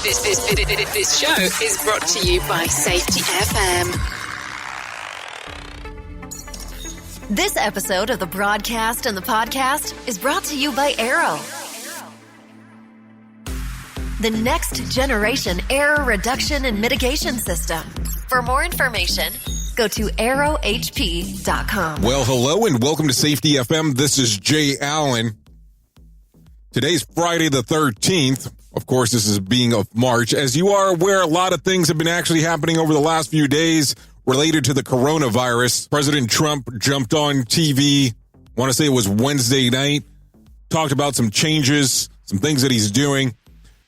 This show is brought to you by Safety FM. This episode of the broadcast and the podcast is brought to you by Arrow, the next generation error reduction and mitigation system. For more information, go to arrowhp.com. Well, hello and welcome to Safety FM. This is Jay Allen. Today's Friday the 13th. Of course, this is being of March. As you are aware, a lot of things have been actually happening over the last few days related to the coronavirus. President Trump jumped on TV, I want to say it was Wednesday night, talked about some changes, some things that he's doing.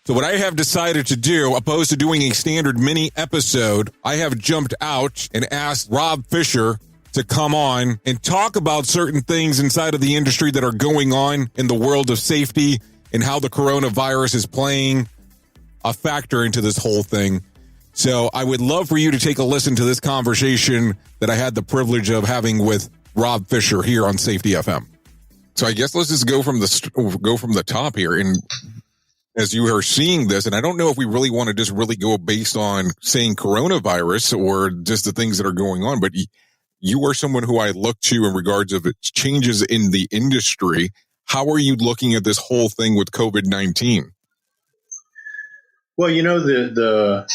So what I have decided to do, opposed to doing a standard mini episode, I have jumped out and asked Rob Fisher to come on and talk about certain things inside of the industry that are going on in the world of safety and how the coronavirus is playing a factor into this whole thing. So I would love for you to take a listen to this conversation that I had the privilege of having with Rob Fisher here on Safety FM. So I guess let's just go from the top here. And as you are seeing this, and I don't know if we really want to just really go based on saying coronavirus or just the things that are going on, but you are someone who I look to in regards of its changes in the industry. How are you looking at this whole thing with COVID-19? Well, the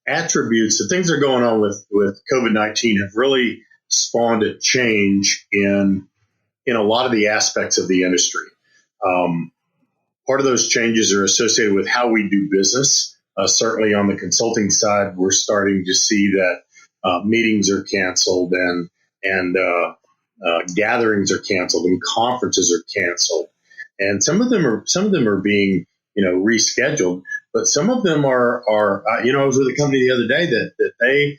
attributes, the things that are going on with COVID-19 have really spawned a change in a lot of the aspects of the industry. Part of those changes are associated with how we do business. Certainly on the consulting side, we're starting to see that meetings are canceled and gatherings are canceled and conferences are canceled, and some of them are being rescheduled, but some of them are I was with a company the other day that they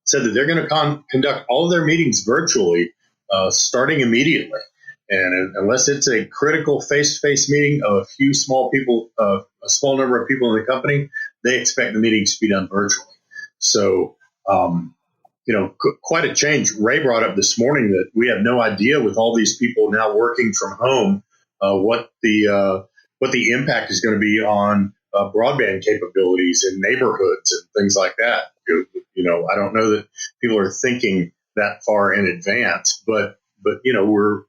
said that they're going to conduct all of their meetings virtually starting immediately, and unless it's a critical face-to-face meeting of a few small people, a small number of people in the company, they expect the meetings to be done virtually. So quite a change. Ray brought up this morning that we have no idea, with all these people now working from home, what the impact is going to be on broadband capabilities in neighborhoods and things like that. I don't know that people are thinking that far in advance, but we're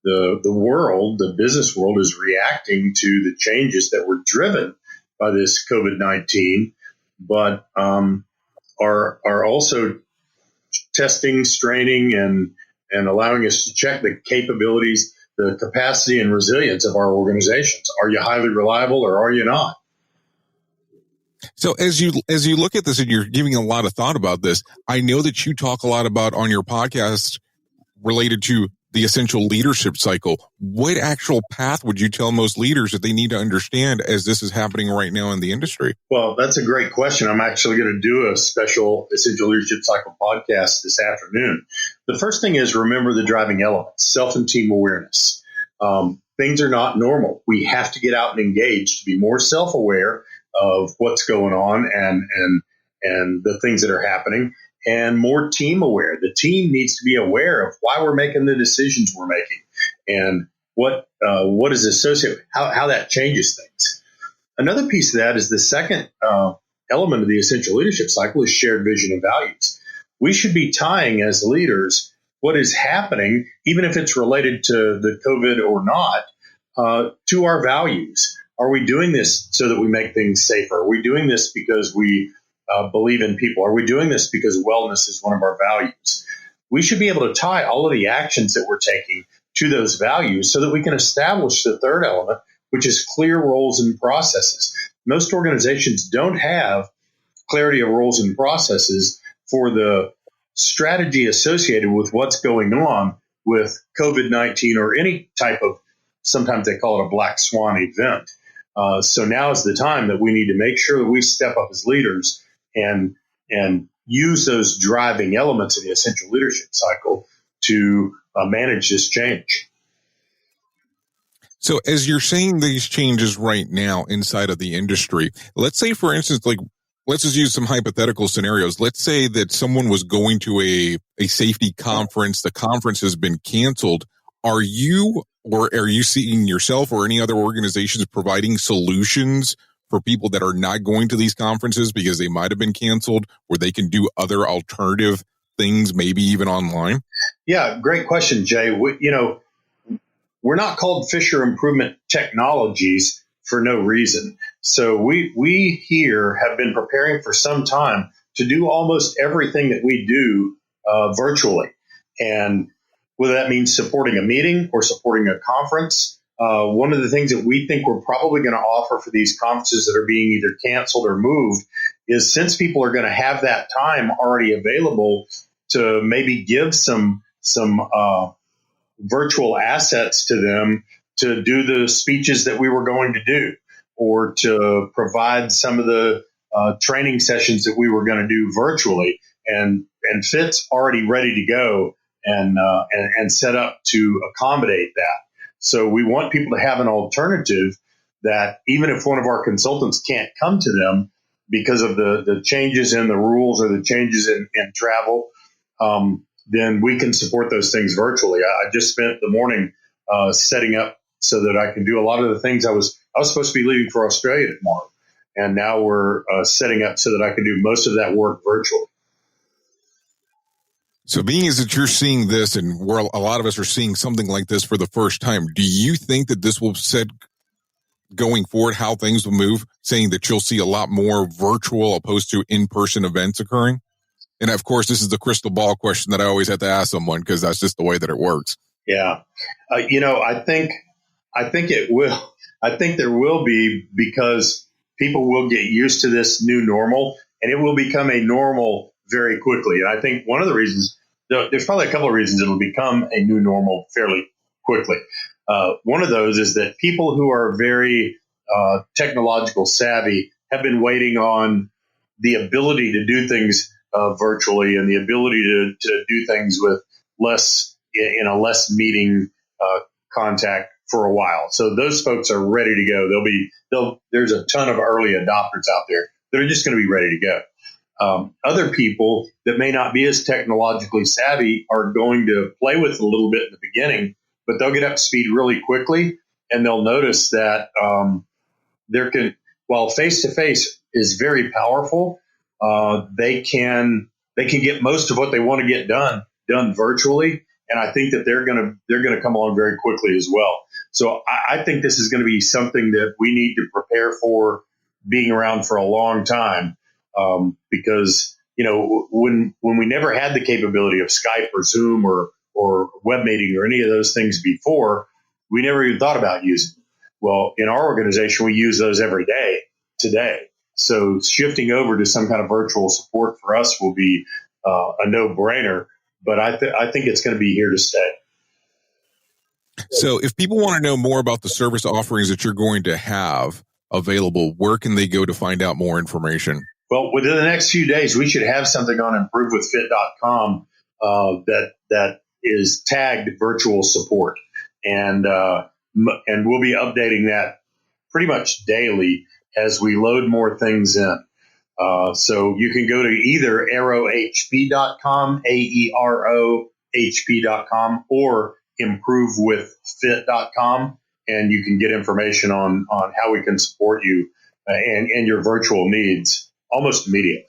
the business world is reacting to the changes that were driven by this COVID-19, but are also testing, straining, and allowing us to check the capabilities, the capacity and resilience of our organizations. Are you highly reliable or are you not? So as you look at this and you're giving a lot of thought about this, I know that you talk a lot about on your podcast related to the essential leadership cycle. What actual path would you tell most leaders that they need to understand as this is happening right now in the industry? Well, that's a great question. I'm actually going to do a special essential leadership cycle podcast this afternoon. The first thing is, remember the driving elements: self and team awareness. Things are not normal. We have to get out and engage to be more self-aware of what's going on and the things that are happening, and more team aware. The team needs to be aware of why we're making the decisions we're making and what is associated, how that changes things. Another piece of that is the second element of the essential leadership cycle is shared vision and values. We should be tying as leaders what is happening, even if it's related to the COVID or not, to our values. Are we doing this so that we make things safer? Are we doing this because we believe in people? Are we doing this because wellness is one of our values? We should be able to tie all of the actions that we're taking to those values so that we can establish the third element, which is clear roles and processes. Most organizations don't have clarity of roles and processes for the strategy associated with what's going on with COVID-19 or any type of, sometimes they call it a black swan event. So now is the time that we need to make sure that we step up as leaders and use those driving elements of the essential leadership cycle to manage this change. So as you're saying these changes right now inside of the industry, let's say, for instance, let's just use some hypothetical scenarios. Let's say that someone was going to a safety conference. The conference has been canceled. Are you seeing yourself or any other organizations providing solutions for people that are not going to these conferences because they might have been canceled, where they can do other alternative things, maybe even online? Yeah, great question, Jay. We're not called Fisher Improvement Technologies for no reason. So we here have been preparing for some time to do almost everything that we do virtually. And whether that means supporting a meeting or supporting a conference, one of the things that we think we're probably going to offer for these conferences that are being either canceled or moved is, since people are going to have that time already available, to maybe give some virtual assets to them to do the speeches that we were going to do, or to provide some of the training sessions that we were going to do virtually. And Fit's already ready to go and set up to accommodate that. So we want people to have an alternative that, even if one of our consultants can't come to them because of the changes in the rules or the changes in travel, then we can support those things virtually. I just spent the morning setting up so that I can do a lot of the things I was supposed to be leaving for Australia tomorrow. And now we're setting up so that I can do most of that work virtually. So being as that you're seeing this, and where a lot of us are seeing something like this for the first time, do you think that this will set going forward how things will move, saying that you'll see a lot more virtual opposed to in-person events occurring? And of course, this is the crystal ball question that I always have to ask someone, because that's just the way that it works. Yeah. I think it will. I think there will be, because people will get used to this new normal, and it will become a normal very quickly. And I think one of the reasons, there's probably a couple of reasons it'll become a new normal fairly quickly. One of those is that people who are very technological savvy have been waiting on the ability to do things virtually, and the ability to do things with less meeting contact for a while. So those folks are ready to go. There's a ton of early adopters out there that are just going to be ready to go. Other people that may not be as technologically savvy are going to play with it a little bit in the beginning, but they'll get up to speed really quickly, and they'll notice that while face-to-face is very powerful, they can get most of what they want to get done virtually. And I think that they're going to come along very quickly as well. So I think this is going to be something that we need to prepare for being around for a long time. Because, when we never had the capability of Skype or Zoom or web meeting or any of those things before, we never even thought about using them. Well, in our organization, we use those every day today. So shifting over to some kind of virtual support for us will be a no-brainer, but I think it's going to be here to stay. So if people want to know more about the service offerings that you're going to have available, where can they go to find out more information? Well, within the next few days, we should have something on improvewithfit.com that is tagged virtual support. And we'll be updating that pretty much daily as we load more things in. So you can go to either aerohp.com, AEROHP.com, or improvewithfit.com, and you can get information on how we can support you and your virtual needs almost immediately.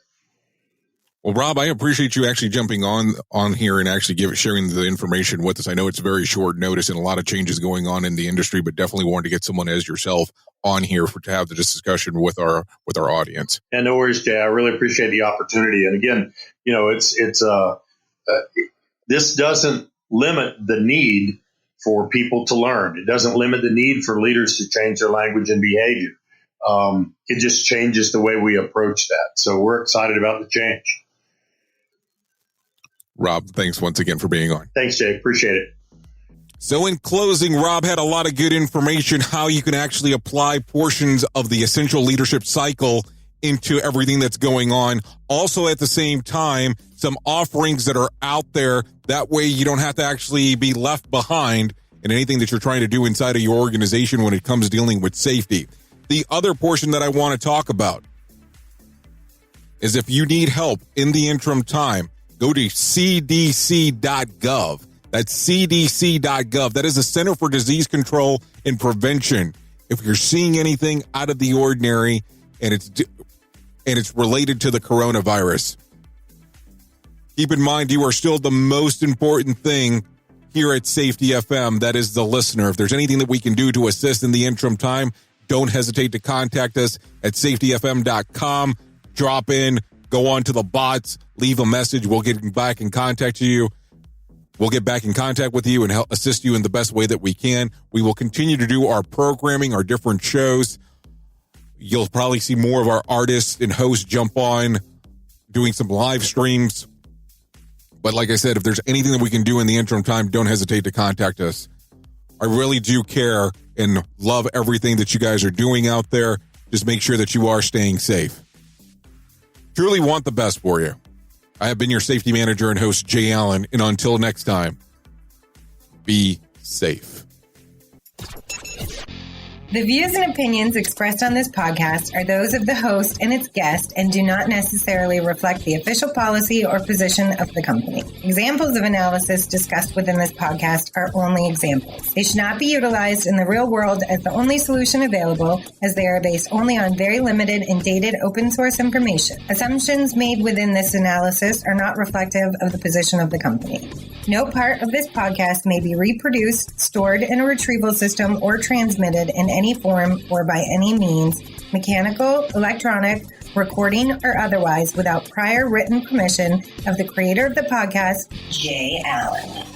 Well, Rob, I appreciate you actually jumping on here and actually sharing the information with us. I know it's very short notice and a lot of changes going on in the industry, but definitely wanted to get someone as yourself on here to have the discussion with our audience. And no worries, Jay. I really appreciate the opportunity. And again, this doesn't limit the need for people to learn. It doesn't limit the need for leaders to change their language and behavior. It just changes the way we approach that. So we're excited about the change. Rob, thanks once again for being on. Thanks, Jay. Appreciate it. So in closing, Rob had a lot of good information how you can actually apply portions of the essential leadership cycle into everything that's going on. Also, at the same time, some offerings that are out there. That way you don't have to actually be left behind in anything that you're trying to do inside of your organization when it comes to dealing with safety. The other portion that I want to talk about is if you need help in the interim time, go to cdc.gov. That's cdc.gov. That is the Center for Disease Control and Prevention. If you're seeing anything out of the ordinary, and it's related to the coronavirus. Keep in mind, you are still the most important thing here at Safety FM. That is the listener. If there's anything that we can do to assist in the interim time, don't hesitate to contact us at safetyfm.com. Drop in, go on to the bots, leave a message. We'll get back in contact with you. We'll get back in contact with you and help assist you in the best way that we can. We will continue to do our programming, our different shows. You'll probably see more of our artists and hosts jump on doing some live streams. But like I said, if there's anything that we can do in the interim time, don't hesitate to contact us. I really do care and love everything that you guys are doing out there. Just make sure that you are staying safe. Truly want the best for you. I have been your safety manager and host, Jay Allen. And until next time, be safe. The views and opinions expressed on this podcast are those of the host and its guest and do not necessarily reflect the official policy or position of the company. Examples of analysis discussed within this podcast are only examples. They should not be utilized in the real world as the only solution available, as they are based only on very limited and dated open source information. Assumptions made within this analysis are not reflective of the position of the company. No part of this podcast may be reproduced, stored in a retrieval system, or transmitted in any form or by any means, mechanical, electronic, recording, or otherwise, without prior written permission of the creator of the podcast, Jay Allen.